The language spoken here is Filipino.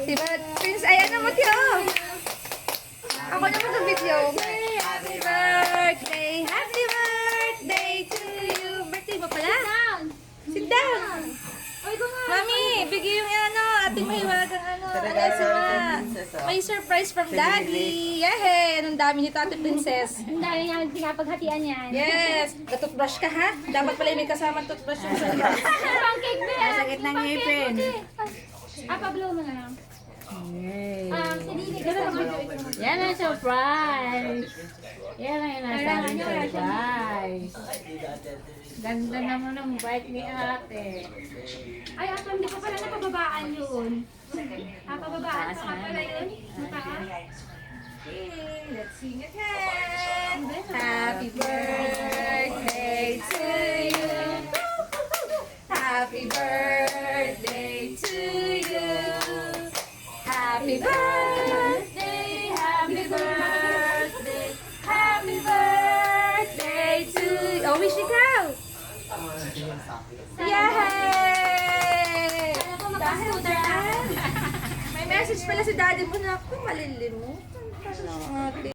Diba? Prince, ayan na mo, Tio. Ako naman sa video. Happy birthday! Happy birthday to you! Birthday mo pala? Sit down! Mami, bigay yung ating mahiwagang may surprise from Daddy. Yehey! Anong dami nito, Ate Princess? Ang dami namin pinapaghatian yan. Yes! Natutbrush ka, ha? Dapat pala may kasama toothbrush yung sa Pancake ba yan? Sakit ng ngipin. Pablo mo na lang. Sige, Yan ang surprise. Yan ang nasabing surprise. Ganda naman ng bike ni ate. Ay, ako hindi ko pala napababaan yun. Pababaan pa pala yun. Mataas. Okay, let's sing again. Happy birthday to you. Happy birthday to you. Happy birthday, happy birthday, happy birthday to you. Oh, wish ikaw. Yay! Dahil dyan, may message pala si Daddy mo na ako, malilimutan.